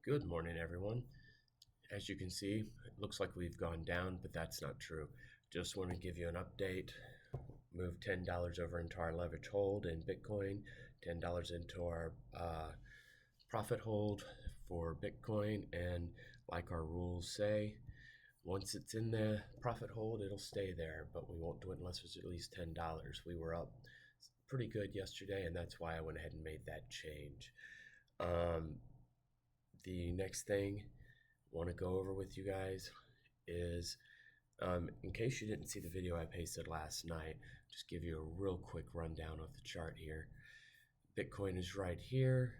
Good morning, everyone. As you can see, it looks like we've gone down, but that's not true. Just want to give you an update. Move $10 over into our leverage hold in Bitcoin, $10 into our profit hold for Bitcoin, and like our rules say, once it's in the profit hold, it'll stay there, but we won't do it unless it's at least $10. We were up pretty good yesterday, and that's why I went ahead and made that change. The next thing I want to go over with you guys is, in case you didn't see the video I pasted last night, just give you a real quick rundown of the chart here. Bitcoin is right here.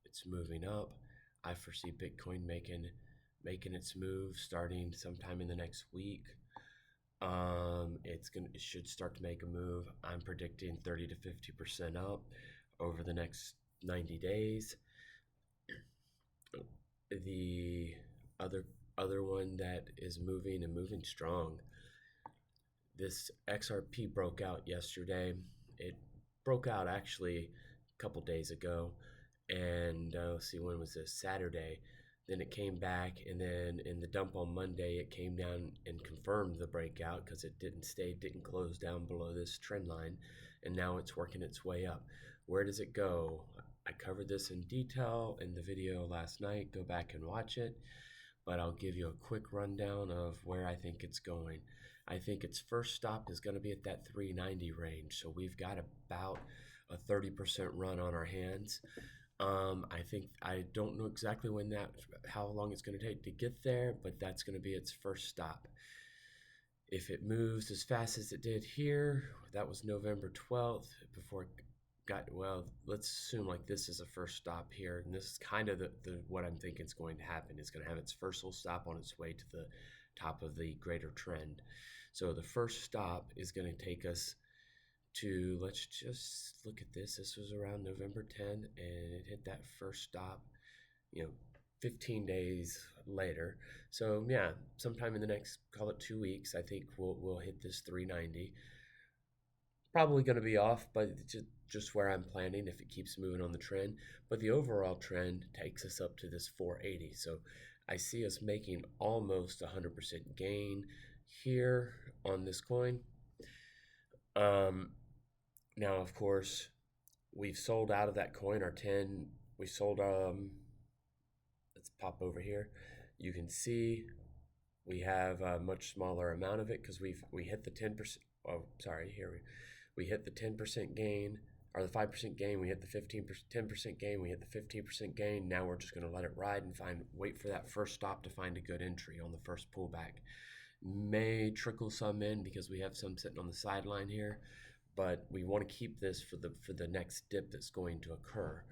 It's moving up. I foresee Bitcoin making its move starting sometime in the next week. It should start to make a move. I'm predicting 30 to 50% up over the next 90 days. The other one that is moving and moving strong, this XRP broke out yesterday. It broke out actually a couple days ago, and let's see, when was this? Saturday. Then it came back, and then in the dump on Monday, it came down and confirmed the breakout because it didn't close down below this trend line, and now it's working its way up. Where does it go? I covered this in detail in the video last night. Go back and watch it, but I'll give you a quick rundown of where I think it's going. I think its first stop is going to be at that 390 range, so we've got about a 30% run on our hands. I don't know exactly how long it's going to take to get there, but that's going to be its first stop. If it moves as fast as it did here, that was November 12th, before it got, well, let's assume like this is a first stop here, and this is kind of what I'm thinking is going to happen. It's going to have its first little stop on its way to the top of the greater trend. So the first stop is going to take us to, let's just look at this. This was around November 10, and it hit that first stop, 15 days later. So yeah, sometime in the next, call it 2 weeks, I think we'll hit this 390. Probably going to be off, but just where I'm planning if it keeps moving on the trend. But the overall trend takes us up to this 480. So I see us making almost 100% gain here on this coin. Now, of course, we've sold out of that coin. Our 10, we sold, let's pop over here. You can see we have a much smaller amount of it because we hit the 10%. Oh, sorry, here we hit the 10% gain, or the 5% gain. We hit the 10% gain. We hit the 15% gain. Now we're just going to let it ride and wait for that first stop to find a good entry on the first pullback. May trickle some in because we have some sitting on the sideline here, but we want to keep this for the next dip that's going to occur.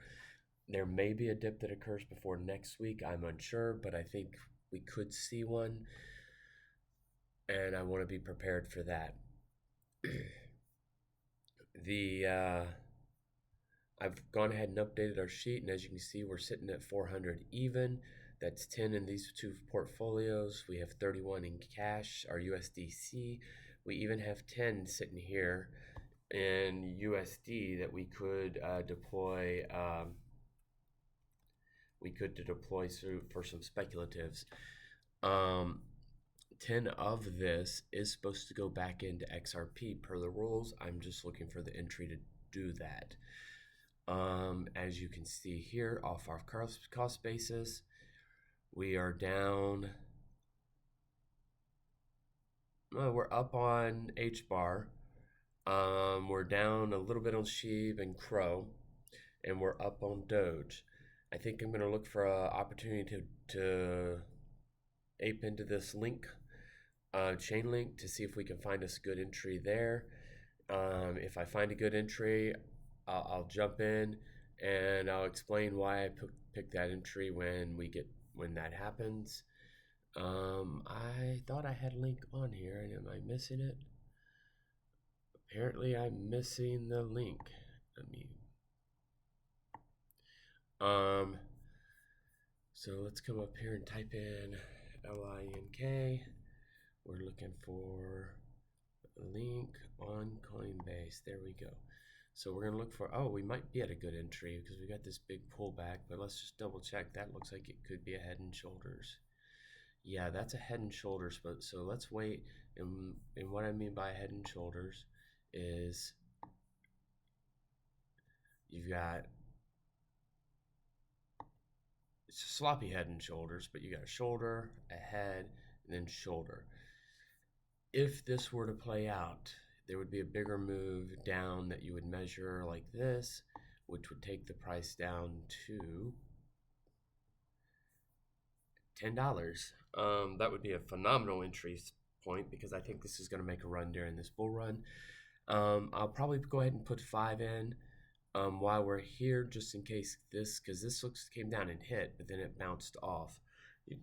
There may be a dip that occurs before next week. I'm unsure, but I think we could see one, and I want to be prepared for that. I've gone ahead and updated our sheet, and as you can see, we're sitting at 400 even. That's 10 in these two portfolios. We have 31 in cash, our USDC. We even have 10 sitting here in USD that we could deploy. For some speculatives. 10 of this is supposed to go back into XRP per the rules. I'm just looking for the entry to do that. As you can see here, off our cost basis, we are down. Well, we're up on HBAR. We're down a little bit on SHIB and Crow, and we're up on Doge. I think I'm going to look for an opportunity to ape into this link, chain link, to see if we can find us a good entry there. If I find a good entry, I'll jump in and I'll explain why I picked that entry when that happens. I thought I had a link on here, and am I missing it? Apparently I'm missing the link. So let's come up here and type in LINK. We're looking for a link on Coinbase. There we go. So we're gonna look for, oh, we might be at a good entry because we got this big pullback, but let's just double check. That looks like it could be a head and shoulders. Yeah, that's a head and shoulders, but so let's wait. And what I mean by head and shoulders is you've got, it's a sloppy head and shoulders, but you got a shoulder, a head, and then shoulder. If this were to play out, there would be a bigger move down that you would measure like this, which would take the price down to $10. That would be a phenomenal entry point because I think this is going to make a run during this bull run. I'll probably go ahead and put 5 in while we're here, just in case this, because this came down and hit, but then it bounced off.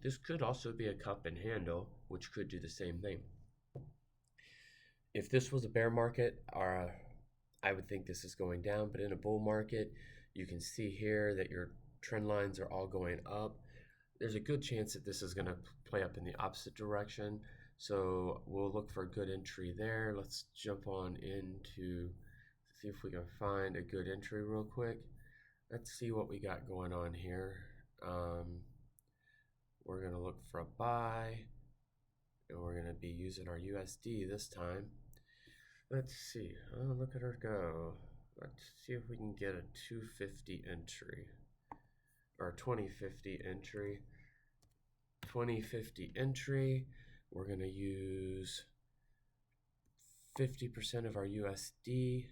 This could also be a cup and handle, which could do the same thing. If this was a bear market, I would think this is going down, but in a bull market, you can see here that your trend lines are all going up. There's a good chance that this is going to play up in the opposite direction, so we'll look for a good entry there. Let's jump on into, see if we can find a good entry real quick. Let's see what we got going on here. We're going to look for a buy, and we're going to be using our USD this time. Let's see. Oh, look at her go. Let's see if we can get a 250 entry or a 2050 entry. 2050 entry. We're going to use 50% of our USD,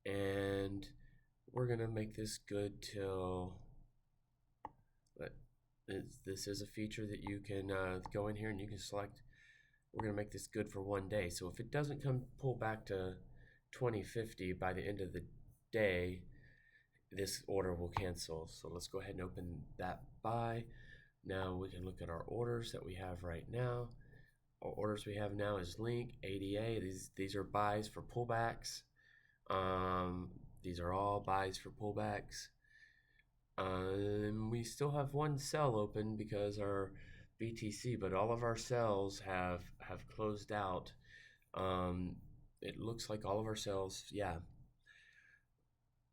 and we're going to make this good till, this is a feature that you can go in here and you can select. We're going to make this good for 1 day. So if it doesn't pull back to 2050 by the end of the day, this order will cancel. So let's go ahead and open that buy. Now we can look at our orders that we have right now. Our orders we have now is Link, ADA. These are buys for pullbacks. These are all buys for pullbacks. And we still have one sell open because our BTC, but all of our sells have closed out. It looks like all of our sells, yeah.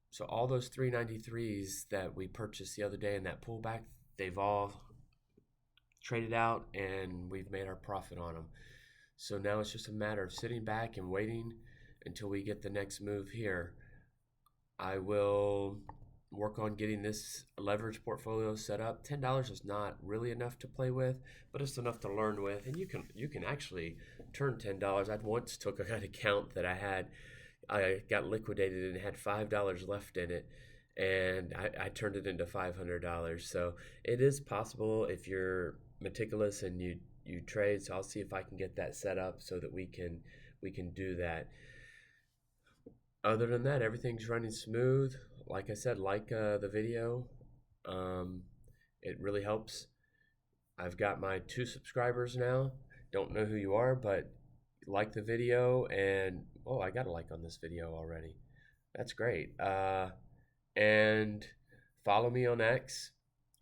So all those 393s that we purchased the other day in that pullback, they've all traded out and we've made our profit on them. So now it's just a matter of sitting back and waiting until we get the next move here. I will work on getting this leverage portfolio set up. $10 is not really enough to play with, but it's enough to learn with, and you can actually turn $10. I once took an account that I got liquidated and had $5 left in it, and I turned it into $500. So it is possible if you're meticulous and you trade. So I'll see if I can get that set up so that we can do that. Other than that, everything's running smooth. Like I said, like the video, it really helps. I've got my 2 subscribers now. Don't know who you are, but like the video, and oh, I got a like on this video already. That's great. And follow me on X,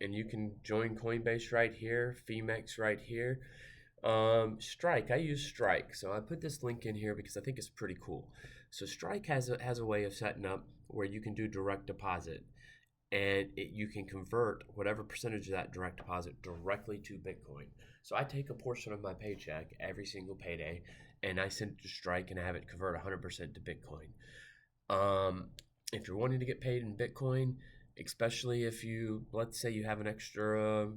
and you can join Coinbase right here, Femex right here. Strike, I use Strike, so I put this link in here because I think it's pretty cool. So Strike has a way of setting up where you can do direct deposit, and you can convert whatever percentage of that direct deposit directly to Bitcoin. So I take a portion of my paycheck every single payday, and I send it to Strike, and I have it convert 100% to Bitcoin. If you're wanting to get paid in Bitcoin, especially if let's say you have an extra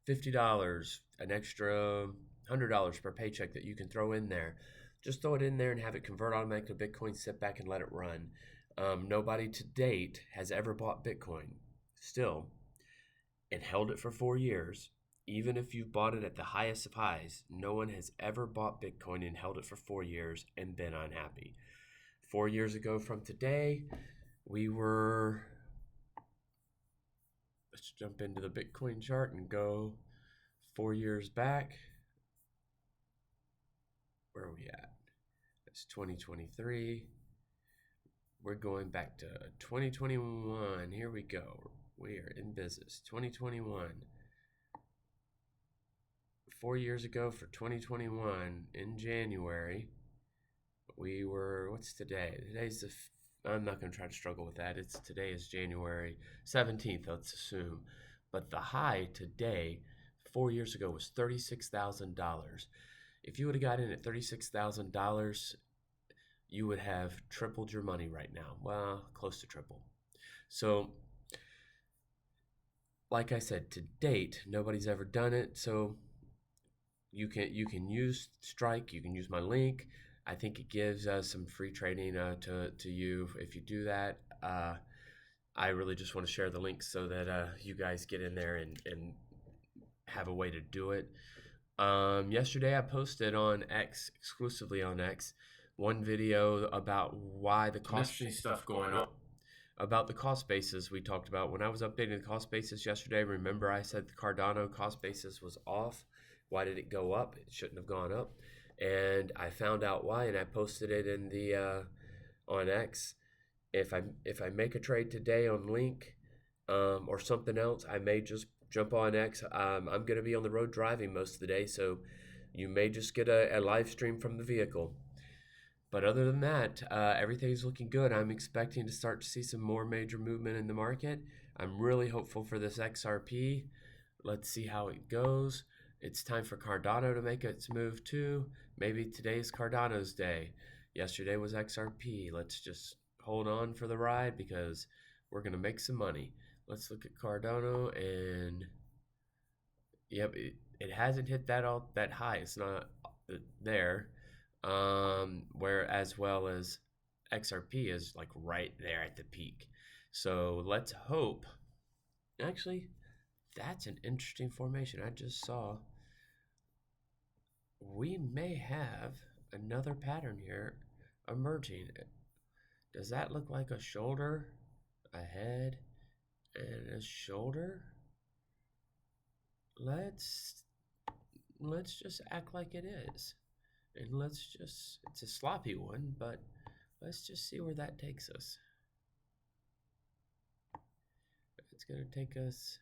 $50, an extra $100 per paycheck that you can throw in there, just throw it in there and have it convert automatically to Bitcoin, sit back and let it run. Nobody to date has ever bought Bitcoin still and held it for 4 years. Even if you bought it at the highest of highs, no one has ever bought Bitcoin and held it for 4 years and been unhappy. 4 years ago from today, let's jump into the Bitcoin chart and go 4 years back. Where are we at? It's 2023. We're going back to 2021. Here we go. We are in business. 2021. 4 years ago for 2021 in January, what's today? I'm not going to try to struggle with that. Today is January 17th, let's assume. But the high today, 4 years ago, was $36,000. If you would have got in at $36,000, you would have tripled your money right now. Well, close to triple. So, like I said, to date, nobody's ever done it. So you can use Strike. You can use my link. I think it gives some free trading to you if you do that. I really just want to share the link so that you guys get in there and have a way to do it. Yesterday I posted on X, exclusively on X, one video about why the cost stuff going up. About the cost basis we talked about. When I was updating the cost basis yesterday, remember I said the Cardano cost basis was off. Why did it go up? It shouldn't have gone up. And I found out why, and I posted it in the on X. If I make a trade today on Link or something else, I may just jump on X. I'm going to be on the road driving most of the day, so you may just get a live stream from the vehicle. But other than that, everything's looking good. I'm expecting to start to see some more major movement in the market. I'm really hopeful for this XRP. Let's see how it goes. It's time for Cardano to make its move too. Maybe today is Cardano's day. Yesterday was XRP. Let's just hold on for the ride because we're going to make some money. Let's look at Cardano, and yep, it hasn't hit that high. It's not there. Where as well as XRP is like right there at the peak. So let's hope. Actually, that's an interesting formation I just saw. We may have another pattern here emerging. Does that look like a shoulder, a head, and a shoulder? Let's just act like it is. And it's a sloppy one, but let's just see where that takes us. It's going to take us,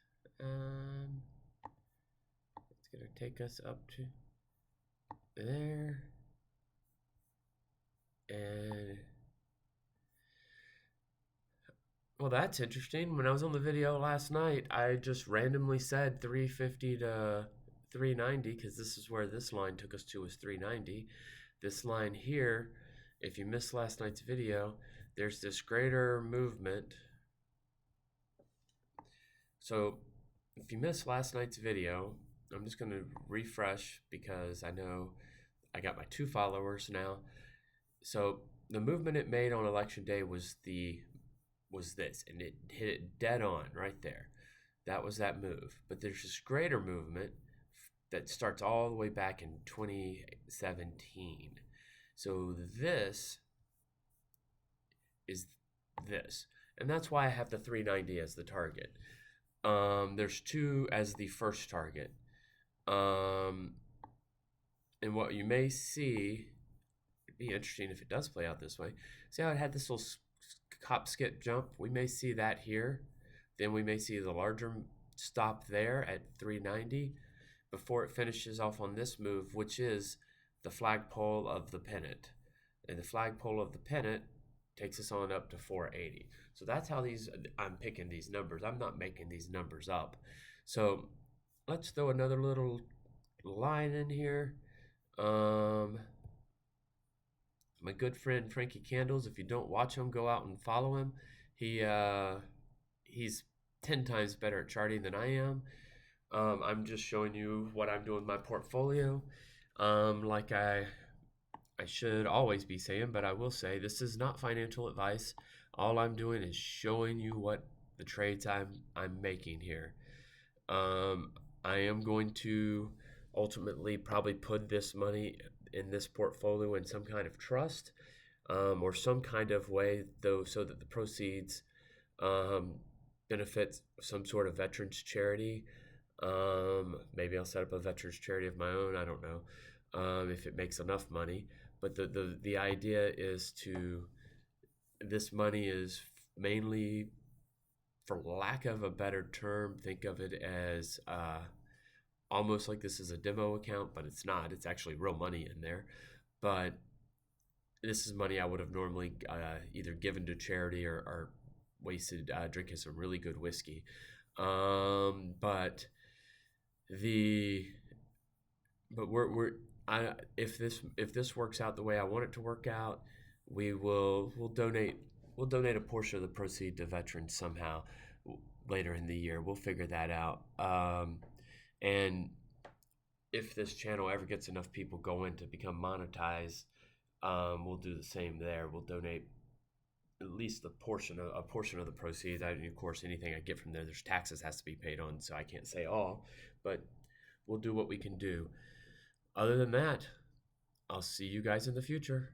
up to there. And, well, that's interesting. When I was on the video last night, I just randomly said 350 to 390 because this is where this line took us to, was 390. This line here, if you missed last night's video, there's this greater movement. So if you missed last night's video, I'm just going to refresh because I know I got my 2 followers now. So the movement it made on election day was this, and it hit it dead on right there. That was that move. But there's this greater movement that starts all the way back in 2017. So this is this. And that's why I have the 390 as the target. There's 2 as the first target. And what you may see, it'd be interesting if it does play out this way. See how it had this little hop, skip, jump? We may see that here. Then we may see the larger stop there at 390 before it finishes off on this move, which is the flagpole of the pennant. And the flagpole of the pennant takes us on up to 480. So that's how I'm picking these numbers. I'm not making these numbers up. So let's throw another little line in here. My good friend Frankie Candles, if you don't watch him, go out and follow him. He's 10 times better at charting than I am. I'm just showing you what I'm doing with my portfolio. Like I should always be saying, but I will say this is not financial advice. All I'm doing is showing you what the trades I'm making here. I am going to ultimately probably put this money in this portfolio in some kind of trust, or some kind of way, though, so that the proceeds benefit some sort of veterans charity. Maybe I'll set up a veterans charity of my own. I don't know if it makes enough money. But the idea is this money is mainly, for lack of a better term, think of it as almost like this is a demo account, but it's not. It's actually real money in there. But this is money I would have normally either given to charity or wasted drinking some really good whiskey. But the but we're I if this works out the way I want it to work out, we'll donate a portion of the proceed to veterans somehow later in the year. We'll figure that out. And if this channel ever gets enough people going to become monetized, we'll do the same there. We'll donate at least a portion of the proceeds. Of course, anything I get from there, there's taxes has to be paid on, so I can't say all, but we'll do what we can do. Other than that, I'll see you guys in the future.